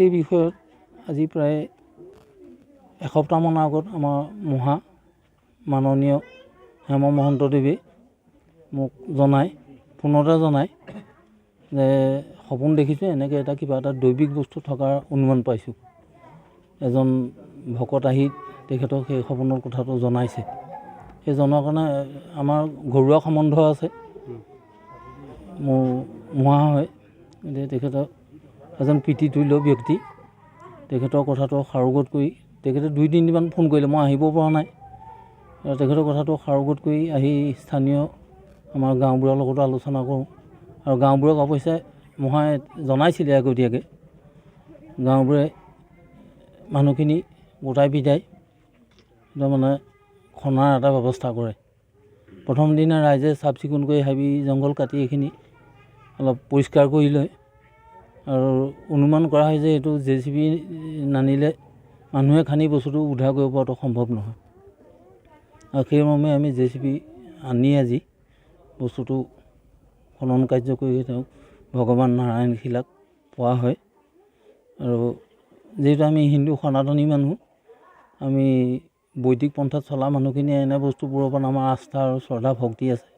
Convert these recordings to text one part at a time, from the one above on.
এই বিষয়ত আজি প্ৰায় এসপ্তাহমানৰ আগত আমাৰ মাননীয় হেম মহন্তদেৱে মোক ফোনতে জনায় যে সপোন দেখিছোঁ এনেকৈ এটা কিবা এটা দৈবিক বস্তু থকাৰ অনুমান পাইছোঁ। এজন ভকত আহি তেখেতক সেই সপোনৰ কথাটো জনাইছে। সেই জনোৱাৰ কাৰণে আমাৰ ঘৰুৱা সম্বন্ধ আছে, মোৰ হয়। গতিকে তেখেতক এজন পিতৃতুল্য ব্যক্তি, তেখেতৰ কথাটো সাৰোগত কৰি তেখেতে 2-3দিনমান ফোন কৰিলে, মই আহিব পৰা নাই। তেখেতৰ কথাটো সাৰোগত কৰি আহি স্থানীয় আমাৰ গাঁওবুঢ়াৰ লগতো আলোচনা কৰোঁ, আৰু গাঁওবুঢ়াক অৱশ্যে জনাইছিলে আগতীয়াকৈ। গাঁওবুঢ়াই মানুহখিনি গোটাই পিটাই তাৰমানে খনাৰ এটা ব্যৱস্থা কৰে। প্ৰথম দিনা ৰাইজে চাফ চিকুণ কৰি হাবি জংঘল কাটি এইখিনি অলপ পৰিষ্কাৰ কৰি লয়, আৰু অনুমান কৰা হয় যে এইটো JCB নানিলে মানুহে খান্দি বস্তুটো উদ্ধাৰ কৰিব পৰাটো সম্ভৱ নহয়, আৰু সেইমৰ্মে আমি JCB আনি আজি বস্তুটো খনন কাৰ্য কৰি তেওঁক ভগৱান নাৰায়ণ শিলাক পোৱা হয়। আৰু যিহেতু আমি হিন্দু সনাতনী মানুহ, আমি বৈদিক পন্থাত চলা মানুহখিনিয়ে এনে বস্তুবোৰৰ ওপৰত আমাৰ আস্থা আৰু শ্ৰদ্ধা ভক্তি আছে।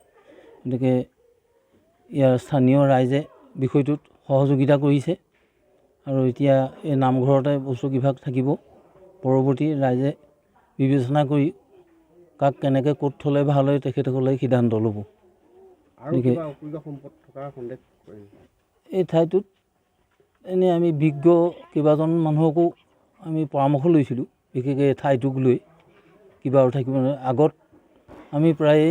গতিকে ইয়াৰ স্থানীয় ৰাইজে বিষয়টোত সহযোগিতা কৰিছে, আৰু এতিয়া এই নামঘৰতে বস্তু কিভাগ থাকিব, পৰৱৰ্তী ৰাইজে বিবেচনা কৰি কাক কেনেকৈ ক'ত থ'লে ভাল হয় তেখেতসকলে সিদ্ধান্ত ল'ব। এই ঠাইটোত এনেই আমি বিজ্ঞ কেইবাজন মানুহকো আমি পৰামৰ্শ লৈছিলোঁ, বিশেষকৈ এই ঠাইটোক লৈ কিবা আৰু থাকিব নোৱাৰে। আগত আমি প্ৰায়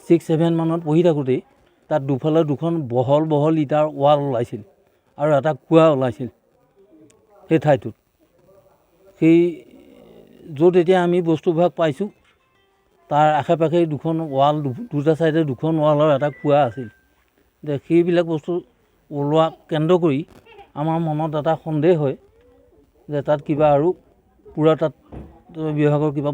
6-7 মানত পঢ়ি থাকোঁতেই তাত দুফালে দুখন বহল ইটাৰ ৱাল ওলাইছিল, আৰু এটা কুঁৱা ওলাইছিল সেই ঠাইটোত। সেই য'ত এতিয়া আমি বস্তুভাগ পাইছোঁ তাৰ আশে পাশে দুখন ৱাল, দুটা চাইডে দুখন ৱালৰ এটা কুঁৱা আছিল। সেইবিলাক বস্তু ওলোৱা কেন্দ্ৰ কৰি আমাৰ মনত এটা সন্দেহ হয় যে তাত কিবা আৰু পুৰাতাত্ত্বিক বিভাগৰ কিবা